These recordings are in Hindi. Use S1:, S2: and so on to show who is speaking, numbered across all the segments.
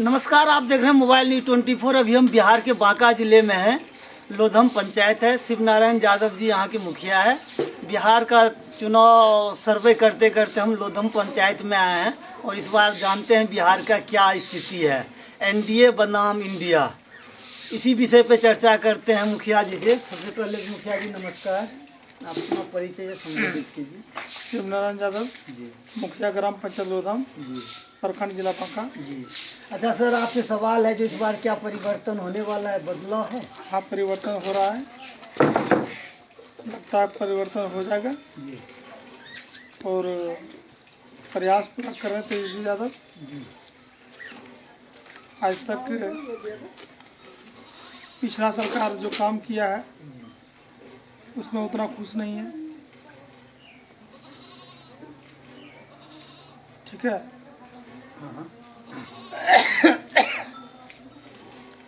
S1: नमस्कार, आप देख रहे हैं मोबाइल न्यूज 24। अभी हम बिहार के बांका जिले में हैं। लोधम पंचायत है। शिव नारायण यादव जी यहाँ के मुखिया है। बिहार का चुनाव सर्वे करते करते हम लोधम पंचायत में आए हैं और इस बार जानते हैं बिहार का क्या स्थिति है। एनडीए बनाम इंडिया, इसी विषय पे चर्चा करते हैं मुखिया जी से। सबसे पहले मुखिया जी नमस्कार, आप अपना परिचय संबोधित कीजिए।
S2: शिव नारायण यादव
S1: जी,
S2: मुखिया ग्राम पंचायत लोधम,
S1: जी
S2: प्रखंड जिला बांका।
S1: जी। अच्छा सर, आपसे सवाल है, जो इस बार क्या परिवर्तन होने वाला है, बदलाव है?
S2: हाँ, परिवर्तन हो रहा है, लगता है परिवर्तन हो जाएगा
S1: जी
S2: और प्रयास पूरा कर रहे थे तेजस्वी यादव।
S1: जी।
S2: आज तक पिछला सरकार जो काम किया है उसमें उतना खुश नहीं है। ठीक है।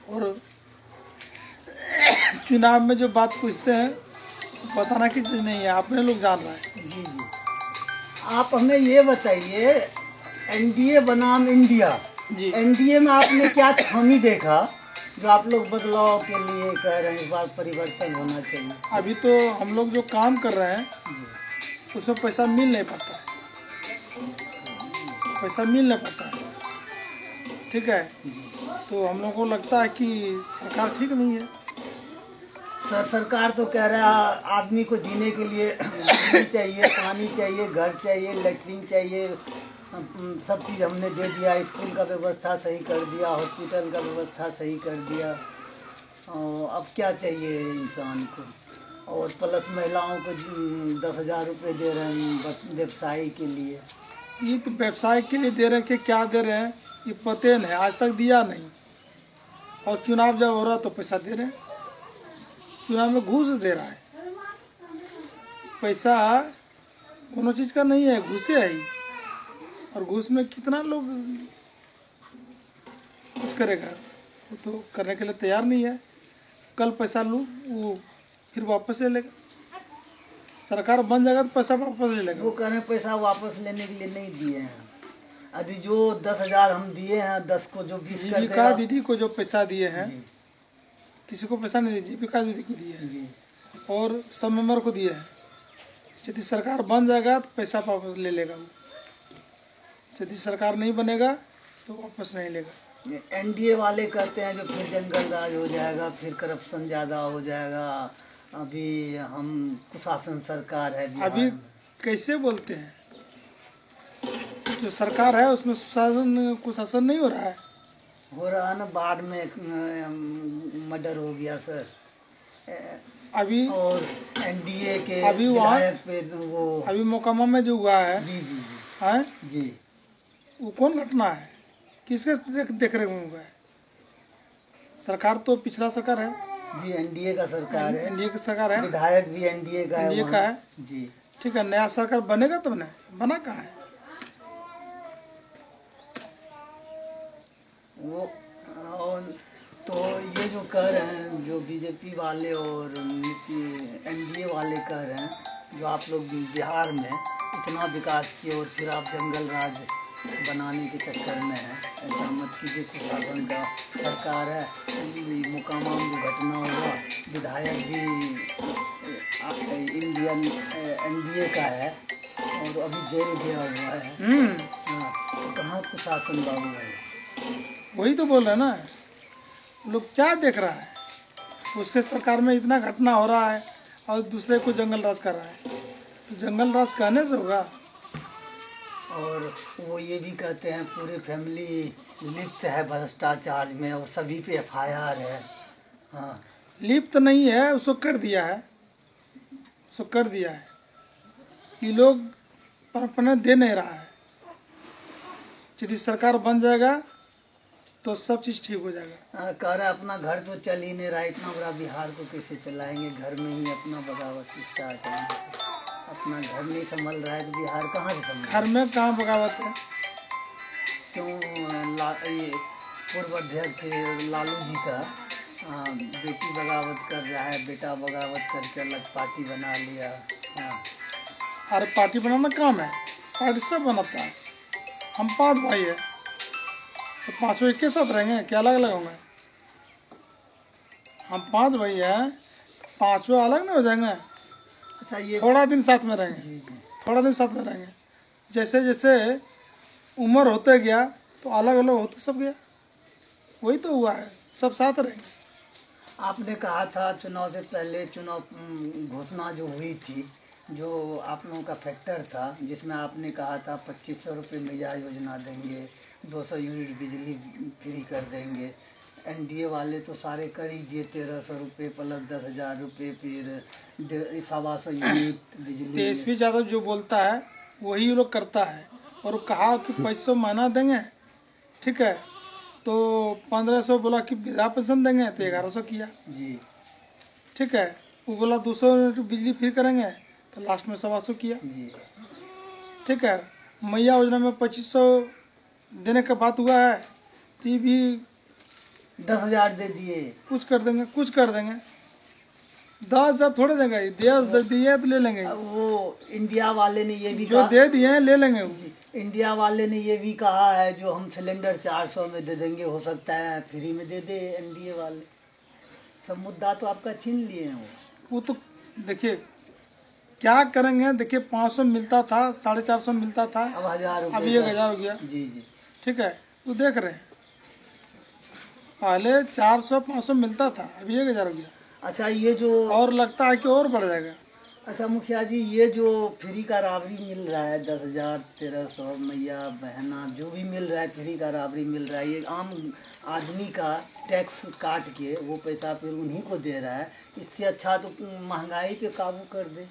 S2: और चुनाव में जो बात पूछते हैं बताना की चीज़ नहीं है, अपने लोग जान रहे हैं।
S1: जी जी। आप हमें ये बताइए, एनडीए बनाम इंडिया,
S2: जी,
S1: एनडीए में आपने क्या खामी देखा जो आप लोग बदलाव के लिए कह रहे हैं इस बार परिवर्तन होना चाहिए?
S2: अभी तो हम लोग जो काम कर रहे हैं उसमें पैसा मिल नहीं पाता है, पैसा मिल नहीं पाता है। ठीक है, तो हम लोग को लगता है कि सरकार ठीक नहीं है।
S1: सर, सरकार तो कह रहा है आदमी को जीने के लिए बिजली चाहिए, पानी चाहिए, घर चाहिए, लेटरिन चाहिए, सब चीज़ हमने दे दिया। स्कूल का व्यवस्था सही कर दिया, हॉस्पिटल का व्यवस्था सही कर दिया। और अब क्या चाहिए इंसान को? और प्लस महिलाओं को 10,000 रुपये दे रहे हैं व्यवसाय के लिए।
S2: ये तो व्यवसाय के लिए दे रहे हैं कि क्या दे रहे हैं ये पते नहीं, आज तक दिया नहीं। और चुनाव जब हो रहा तो पैसा दे रहे हैं, चुनाव में घूस दे रहा है। पैसा कोनो चीज़ का नहीं है, घूसे है ही। और घूस में कितना लोग कुछ करेगा, वो तो करने के लिए तैयार नहीं है। कल पैसा लूँ वो फिर वापस ले लेगा, सरकार बन जाएगा तो पैसा वापस ले लेगा।
S1: वो कह रहे हैं पैसा वापस लेने के लिए नहीं दिए हैं। अभी जो 10,000 हम दिए हैं, 10 को जो 20 कर
S2: जीविका
S1: देगा।
S2: दीदी को जो पैसा दिए हैं,
S1: जी
S2: किसी को पैसा नहीं दिए, जीविका दीदी को दिए हैं
S1: जी।
S2: और सब मेंबर को दिए हैं। यदि सरकार बन जाएगा तो पैसा वापस ले लेगा वो, यदि सरकार नहीं बनेगा तो वापस नहीं लेगा।
S1: एनडीए वाले कहते हैं जो फिर जंगल राज हो जाएगा, फिर करप्शन ज़्यादा हो जाएगा। अभी हम कुशासन सरकार है बिहार
S2: अभी
S1: में।
S2: कैसे बोलते हैं, जो सरकार है उसमें सुशासन कुशासन नहीं हो रहा है।
S1: हो रहा है ना, बाढ़ में मर्डर हो गया सर।
S2: अभी
S1: और एनडीए के
S2: अभी वहाँ
S1: विधायक पे वो।
S2: अभी मोकामा में जो हुआ है,
S1: जी जी
S2: हैं,
S1: जी जी।
S2: वो कौन घटना है, किसके देख रेख में हुआ है? सरकार तो पिछला सरकार है,
S1: जी एनडीए का सरकार है,
S2: एनडीए की सरकार है,
S1: विधायक भी एनडीए का है
S2: एनडीए
S1: वहाँ।
S2: का है।
S1: जी।
S2: ठीक है, नया सरकार बनेगा तब ना, बना कहाँ है?
S1: वो और तो ये जो कह रहे हैं, जो बीजेपी वाले और एनडीए वाले कह रहे हैं, जो आप लोग बिहार में इतना विकास किए और फिर आप जंगल राज बनाने के चक्कर में हैं, ऐसा मत कीजिए। कुशासन का सरकार है। मोकामा में जो घटना हुआ, विधायक भी इंडियन एनडीए का है और अभी जेल गया हुआ है। हाँ, तो कहाँ कुशासन बाबू है?
S2: वही तो बोल रहे हैं ना, लोग क्या देख रहा है? उसके सरकार में इतना घटना हो रहा है और दूसरे को जंगल राज कर रहा है, तो जंगल राज कहने से होगा।
S1: और वो ये भी कहते हैं पूरी फैमिली लिप्त है भ्रष्टाचार में और सभी पे एफआईआर है। हाँ,
S2: लिप्त नहीं है, उसको कर दिया है, उसको कर दिया है। ये लोग परपने दे नहीं रहा है। यदि सरकार बन जाएगा तो सब चीज़ ठीक हो जाएगा।
S1: कह रहा है अपना घर तो चल ही नहीं रहा, इतना बड़ा बिहार को कैसे चलाएंगे? घर में ही अपना बगावत स्टार्ट है। अपना घर नहीं संभल रहा है तो बिहार कहाँ से संभल?
S2: घर में कहाँ बगावत है?
S1: क्यों? ये पूर्व अध्यक्ष लालू जी का बेटी बगावत कर रहा है, बेटा बगावत करके अलग पार्टी बना लिया। हाँ,
S2: अरे पार्टी बनाना काम है, पार्टी सब बनाता है। हम 5 भाई है, तो पांचों एक के साथ रहेंगे क्या अलग अलग होंगे? हम 5 भाई हैं, पांचों अलग नहीं हो जाएंगे?
S1: अच्छा ये
S2: थोड़ा दिन साथ में रहेंगे,
S1: जी जी।
S2: थोड़ा दिन साथ में रहेंगे। जैसे जैसे उम्र होते गया तो अलग अलग होते सब गया। वही तो हुआ है, सब साथ रहेंगे।
S1: आपने कहा था चुनाव से पहले चुनाव घोषणा जो हुई थी, जो आप लोगों का फैक्टर था, जिसमें आपने कहा था 2500 रुपये मैया योजना देंगे, 200 यूनिट बिजली फ्री कर देंगे। एनडीए वाले तो सारे कर ही दिए, 1300 रुपये प्लस 10,000 रुपये, फिर 125 यूनिट बिजली।
S2: तेजस्वी यादव जो बोलता है वही लोग करता है। और वो कहा कि 500 महीना देंगे, ठीक है, तो 1500 बोला कि वृद्धा पेंशन देंगे तो 1100 किया,
S1: जी
S2: ठीक है। वो बोला 200 यूनिट बिजली फ्री करेंगे तो लास्ट में 125 किया,
S1: जी।
S2: ठीक है। मैया योजना में 2500 देने का बात हुआ है, तो ये भी
S1: 10,000 दे दिए।
S2: कुछ कर देंगे, कुछ कर देंगे। 10,000 थोड़े देंगे, दिए तो ले लेंगे।
S1: वो इंडिया वाले ने ये भी
S2: जो दे दिए हैं ले लेंगे वो।
S1: इंडिया वाले ने ये भी कहा है जो हम सिलेंडर 400 में दे देंगे, हो सकता है फ्री में दे दे एनडीए वाले। सब मुद्दा तो आपका छीन लिए हैं
S2: वो तो देखिए क्या करेंगे। देखिए 500 मिलता था, 450 मिलता था,
S1: अब 1,000
S2: अभी
S1: रुपये
S2: 1,000 हो गया,
S1: जी जी।
S2: ठीक है। तो देख रहे हैं पहले 400-500 मिलता था, अभी 1,000 हो गया,
S1: अच्छा ये जो
S2: और लगता है कि और बढ़ जाएगा।
S1: अच्छा मुखिया जी, ये जो फ्री का राबड़ी मिल रहा है 10,000 1300 मैया बहना जो भी मिल रहा है, फ्री का राबड़ी मिल रहा है, ये आम आदमी का टैक्स काट के वो पैसा फिर उन्हीं को दे रहा है। इससे अच्छा तो महंगाई पे काबू कर दे,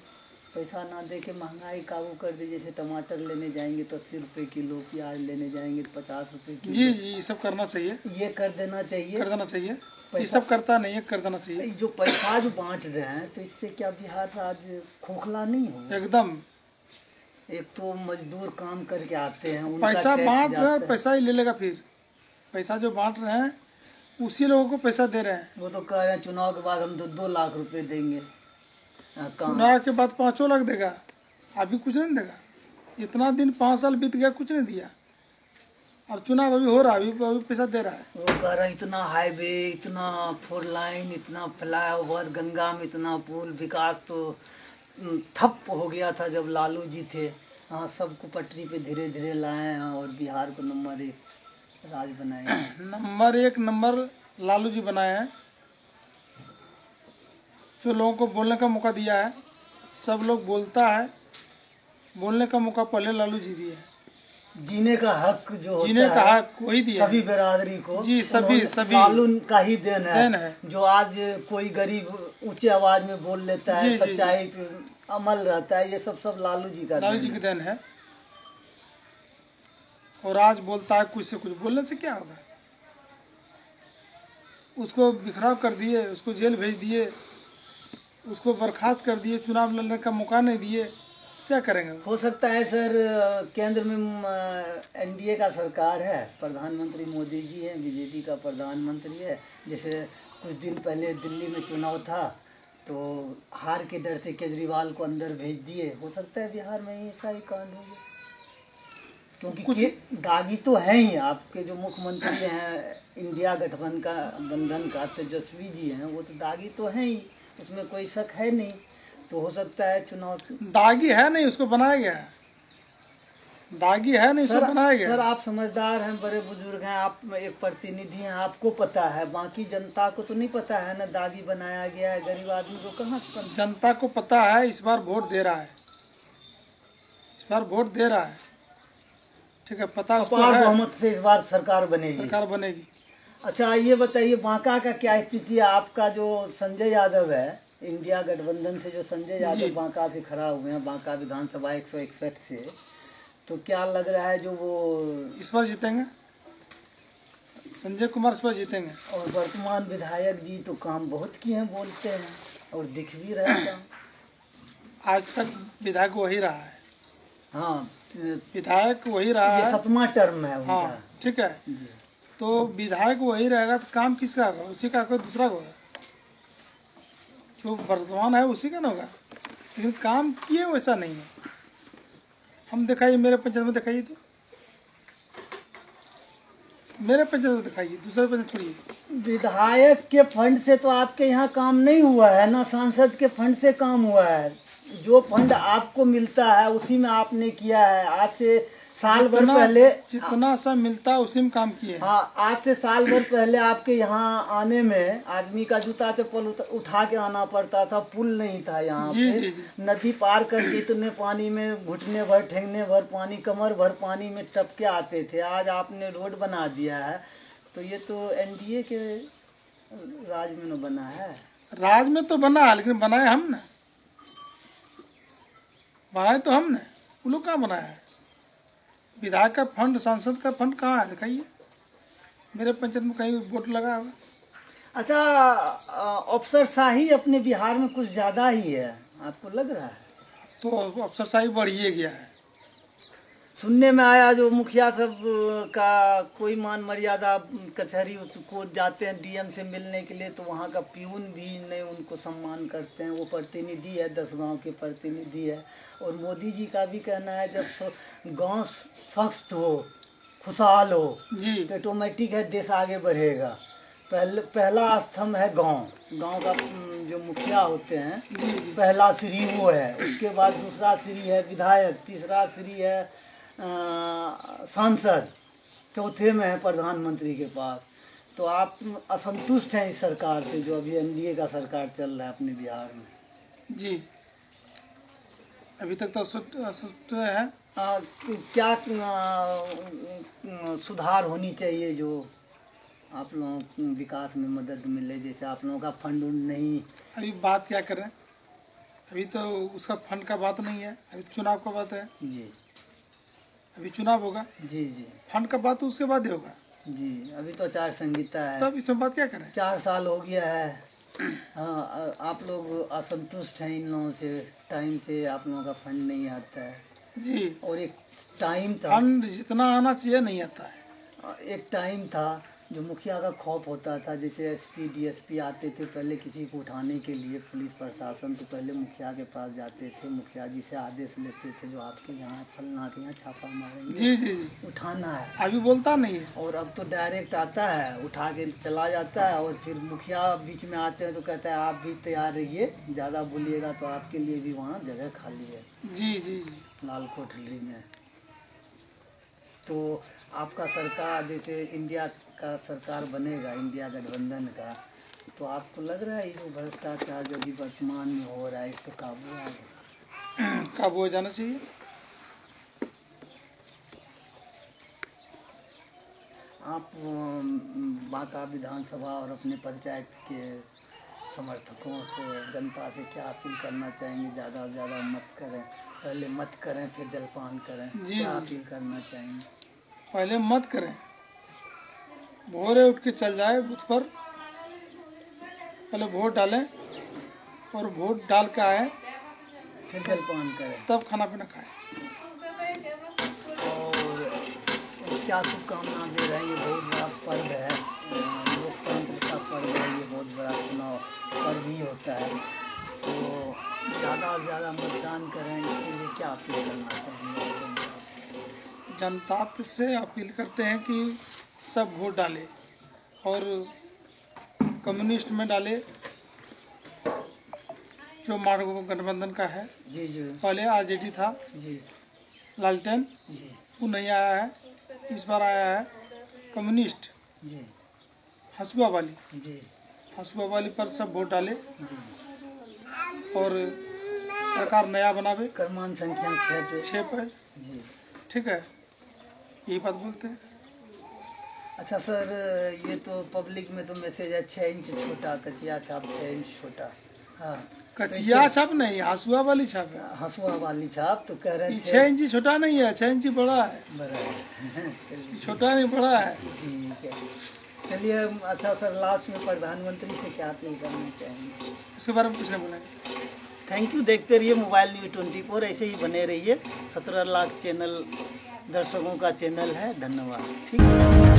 S1: पैसा ना दे के महंगाई काबू कर दे। जैसे टमाटर लेने जाएंगे तो 80 रुपये किलो, प्याज लेने जाएंगे तो 50 रुपये किलो।
S2: जी जी, ये सब करना चाहिए,
S1: ये कर देना चाहिए,
S2: कर देना चाहिए। ये सब करता नहीं है, कर देना चाहिए
S1: जो पैसा जो बांट रहे हैं, तो इससे क्या बिहार राज्य खोखला नहीं हो?
S2: एकदम।
S1: एक तो मजदूर काम करके आते हैं, उनका
S2: पैसा
S1: टैक्स
S2: बांट रहे हैं,
S1: जाता है।
S2: पैसा ही ले लेगा। फिर पैसा जो बांट रहे हैं उसी लोगों को पैसा दे रहे हैं।
S1: वो तो कह रहे हैं चुनाव के बाद हम 2-2 लाख रुपए देंगे। कहाँ?
S2: चुनाव के बाद 5 लाख देगा, अभी कुछ नहीं देगा। इतना दिन 5 साल बीत गया, कुछ नहीं दिया, और चुनाव अभी हो रहा है, अभी पैसा दे रहा है।
S1: वो कह रहे हैं इतना हाईवे, इतना 4 लाइन, इतना फ्लाईओवर, गंगा में इतना पुल, विकास तो ठप हो गया था जब लालू जी थे। हाँ, सबको पटरी पे धीरे धीरे लाए हैं और बिहार को नंबर 1 राज बनाए हैं।
S2: नंबर 1 नंबर लालू जी बनाए हैं। जो लोगों को बोलने का मौका दिया है, सब लोग बोलता है, बोलने का मौका पहले लालू जी दिए।
S1: जीने का हक जो होता
S2: जीने का
S1: है
S2: हक वही दिया
S1: सभी बिरादरी को,
S2: जी, सभी
S1: लालू का ही देन
S2: देन
S1: है।
S2: है।
S1: जो आज कोई गरीब ऊंचे आवाज में बोल लेता है,
S2: जी, जी,
S1: सच्चाई पे अमल रहता है, ये सब लालू जी का
S2: लालू
S1: देन
S2: जी
S1: है।
S2: की देन है। और आज बोलता है कुछ से कुछ, बोलने से क्या होगा। उसको बिखराव कर दिए, उसको जेल भेज दिए, उसको बर्खास्त कर दिए, चुनाव लड़ने का मौका नहीं दिए, क्या करेंगे।
S1: हो सकता है सर, केंद्र में एनडीए का सरकार है, प्रधानमंत्री मोदी जी हैं, बीजेपी का प्रधानमंत्री है। जैसे कुछ दिन पहले दिल्ली में चुनाव था तो हार के डर से केजरीवाल को अंदर भेज दिए। हो सकता है बिहार में ऐसा ही कांड हो गया, क्योंकि दागी तो है ही। आपके जो मुख्यमंत्री हैं इंडिया गठबंधन का तेजस्वी जी हैं, वो तो दागी तो हैं ही, उसमें कोई शक है नहीं। तो हो सकता है चुनाव
S2: दागी है नहीं, उसको बनाया गया है। दागी है नहीं, उसको बनाया गया।
S1: सर आप समझदार हैं, बड़े बुजुर्ग हैं, आप एक प्रतिनिधि हैं, आपको पता है, बाकी जनता को तो नहीं पता है ना दागी बनाया गया है। गरीब आदमी को कहाँ से पता?
S2: जनता को पता है, इस बार वोट दे रहा है, इस बार वोट दे रहा है, ठीक है, पता उसको
S1: अपार
S2: है।
S1: बहुमत से इस बार सरकार बनेगी।
S2: सरकार बनेगी।
S1: अच्छा ये बताइए, बांका का क्या स्थिति है? आपका जो संजय यादव है, इंडिया गठबंधन से जो संजय
S2: जी।
S1: यादव बांका से खड़ा हुए हैं, बांका विधानसभा 161 से, तो क्या लग रहा है जो वो
S2: इस बार जीतेंगे, संजय कुमार इस बार जीतेंगे।
S1: और वर्तमान विधायक जी तो काम बहुत किए हैं, बोलते हैं और दिख भी रहा है काम।
S2: आज तक विधायक वही रहा है,
S1: हाँ,
S2: विधायक वही रहा
S1: ये
S2: है।
S1: 7वां टर्म है उनका।
S2: हाँ, ठीक है।
S1: जी।
S2: तो विधायक वही रहेगा तो काम किसका होगा? उसी का, कोई दूसरा का होगा? जो वर्तमान है उसी का ना होगा, लेकिन काम किए वैसा नहीं है। हम दिखाइए, मेरे पंचायत में दिखाइए तो मेरे पंचायत दिखाइए, दूसरे पंचायत छोड़िए।
S1: विधायक के फंड से तो आपके यहाँ काम नहीं हुआ है ना, सांसद के फंड से काम हुआ है। जो फंड आपको मिलता है उसी में आपने किया है। आज से साल भर पहले
S2: जितना सा मिलता है उसी में काम किए हैं।
S1: हाँ, आज से साल भर पहले आपके यहाँ आने में आदमी का जूता चप्पल उठा के आना पड़ता था, पुल नहीं था यहाँ
S2: जी,
S1: पे।
S2: जी, जी।
S1: नदी पार करके इतने पानी में घुटने भर ठेंगने भर पानी, कमर भर पानी में टप के आते थे। आज आपने रोड बना दिया है, तो ये तो एनडीए के राज में न बना है।
S2: राज में तो बना है, लेकिन बनाए हम ने, बनाए तो हमने, वो लोग कहाँ बनाया है? विधायक का फंड, सांसद का फंड कहाँ है दिखाइए। मेरे पंचायत में कहीं वोट लगा होगा?
S1: अच्छा, अफसरशाही अपने बिहार में कुछ ज़्यादा ही है, आपको लग रहा है?
S2: तो अफसरशाही बढ़िए गया है।
S1: सुनने में आया जो मुखिया सब का कोई मान मर्यादा, कचहरी को जाते हैं डीएम से मिलने के लिए, तो वहाँ का प्यून भी नहीं उनको सम्मान करते हैं। वो प्रतिनिधि है, 10 गांव के प्रतिनिधि है। और मोदी जी का भी कहना है जब गांव स्वस्थ हो, खुशहाल हो,
S2: जी,
S1: तो ऑटोमेटिक है देश आगे बढ़ेगा। पहला स्तंभ है गांव का जो मुखिया होते हैं,
S2: जी, जी।
S1: पहला श्री वो है। उसके बाद दूसरा श्री है विधायक, तीसरा श्री है सांसद, चौथे में है प्रधानमंत्री के पास। तो आप असंतुष्ट हैं इस सरकार से जो अभी एनडीए का सरकार चल रहा है अपने बिहार में?
S2: जी, अभी तक तो असंतुष्ट है।
S1: क्या सुधार होनी चाहिए जो आप लोगों को विकास में मदद मिले? जैसे आप लोगों का फंड नहीं।
S2: अभी बात क्या करें, अभी तो उसका फंड का बात नहीं है, अभी तो चुनाव का बात है।
S1: जी
S2: अभी चुनाव होगा,
S1: जी जी
S2: फंड का बात तो उसके बाद ही होगा।
S1: जी, अभी तो आचार संहिता है,
S2: तब इसमें बात क्या करें?
S1: 4 साल हो गया है। हाँ, आप लोग असंतुष्ट हैं इन लोगों से, टाइम से आप लोगों का फंड नहीं आता है।
S2: जी,
S1: और एक टाइम था,
S2: फंड जितना आना चाहिए नहीं आता है।
S1: एक टाइम था जो मुखिया का खौफ होता था। जैसे एसपी डीएसपी आते थे पहले किसी को उठाने के लिए, पुलिस प्रशासन, तो पहले मुखिया के पास जाते थे, मुखिया जी से आदेश लेते थे जो आपके यहाँ फलना के यहाँ छापा मारेंगे,
S2: जी, जी, जी।
S1: उठाना है।
S2: अभी बोलता नहीं है।
S1: और अब तो डायरेक्ट आता है, उठा के चला जाता है। और फिर मुखिया बीच में आते हैं तो कहता है आप भी तैयार रहिए, ज़्यादा बोलिएगा तो आपके लिए भी वहाँ जगह खाली है,
S2: जी, जी, जी।
S1: लाल कोठरी में। तो आपका सरकार जैसे इंडिया का सरकार बनेगा, इंडिया गठबंधन का, तो आपको लग रहा है ये जो भ्रष्टाचार जो अभी वर्तमान में हो रहा है इस पर काबू आ जाए?
S2: काबू हो जाना चाहिए।
S1: आप बांका विधानसभा और अपने पंचायत के समर्थकों को, जनता से क्या अपील करना चाहेंगे? ज़्यादा से ज़्यादा मत करें, पहले मत करें फिर जलपान करें,
S2: जी,
S1: क्या
S2: जी।
S1: अपील करना चाहेंगे?
S2: पहले मत करें, भोरे उठ के चल जाए बूथ पर, पहले वोट डालें और वोट डाल के आए,
S1: फिर जलपान करें,
S2: तब खाना पीना खाएं।
S1: और क्या शुभकामना दे रहे हैं? ये बहुत बड़ा पर्व है, लोकतंत्र का पर्व है, ये बहुत बड़ा चुनाव पर्व भी होता है। तो ज़्यादा से ज़्यादा मतदान करें, इसके लिए क्या अपील करना चाहेंगे?
S2: जनता से अपील करते हैं कि सब वोट डाले और कम्युनिस्ट में डाले जो गठबंधन का है।
S1: जी जी
S2: पहले आरजेडी था,
S1: जी
S2: लालटेन,
S1: जी
S2: वो नहीं आया है, इस बार आया है कम्युनिस्ट,
S1: जी
S2: हसुआ वाली,
S1: जी
S2: हसुआ वाली पर सब वोट डाले
S1: जी।
S2: और सरकार नया बनावे
S1: क्रमांक संख्या 6 पे।
S2: 6 पर।
S1: जी।
S2: ठीक है, यही बात बोलते हैं।
S1: अच्छा सर, ये तो पब्लिक में तो मैसेज है 6 इंच छोटा, कचिया छाप 6 इंच छोटा। हाँ,
S2: कचिया छाप नहीं, हसुआ वाली छाप है।
S1: हसुआ वाली छाप तो कह रहे
S2: ये
S1: हैं
S2: 6 इंची छोटा नहीं है, 6 इंची बड़ा है।
S1: बड़ा है।
S2: ये छोटा नहीं, बड़ा है।
S1: ठीक है, चलिए। अच्छा सर, लास्ट में प्रधानमंत्री से क्या अपील करना चाहेंगे?
S2: उसके बारे में कुछ नहीं बोलेंगे।
S1: Thank you. देखते रहिए मोबाइल न्यूज़ 24, ऐसे ही बने रहिए। 17 लाख चैनल दर्शकों का चैनल है। धन्यवाद। ठीक है।